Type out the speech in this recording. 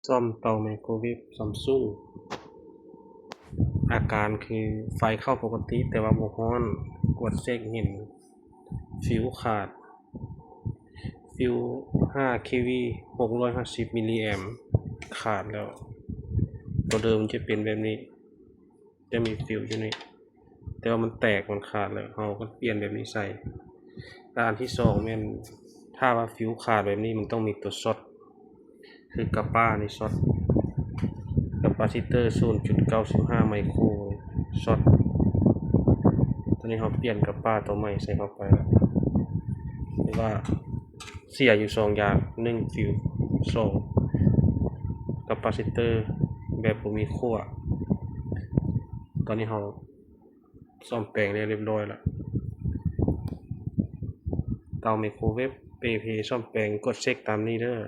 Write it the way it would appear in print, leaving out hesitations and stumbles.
ซ่อมเตาไมโครเวฟซัมซุงอาการคือไฟเข้าปกติแต่ว่าบ่ร้อนกดเช็คเห็นฟิวขาดฟิว5 kV 650มิลลิแอมป์ขาดแล้วตัวเดิมจะเป็นแบบนี้จะมีฟิวอยู่นี่แต่ว่ามันแตกมันขาดแล้วเราก็เปลี่ยนแบบนี้ใส่และอันที่2แม่นถ้าว่าฟิวขาดแบบนี้มันต้องมีตัวช็อตคือกะป้านี่ช็อตแคปาซิเตอร์ 0.95 ไมโครช็อตตอนนี้เราเปลี่ยนกะป้าตัวใหม่ใส่เข้าไปแล้วเรียกว่าเสียอยู่2อย่าง1ฟิว2แคปาซิเตอร์แบบบ่มีขั้วตอนนี้เราซ่อมแปลงเรียบร้อยแล้วเตาไมโครเวฟเปเพซ่อมแปลงกดเช็คตามนี้เด้อ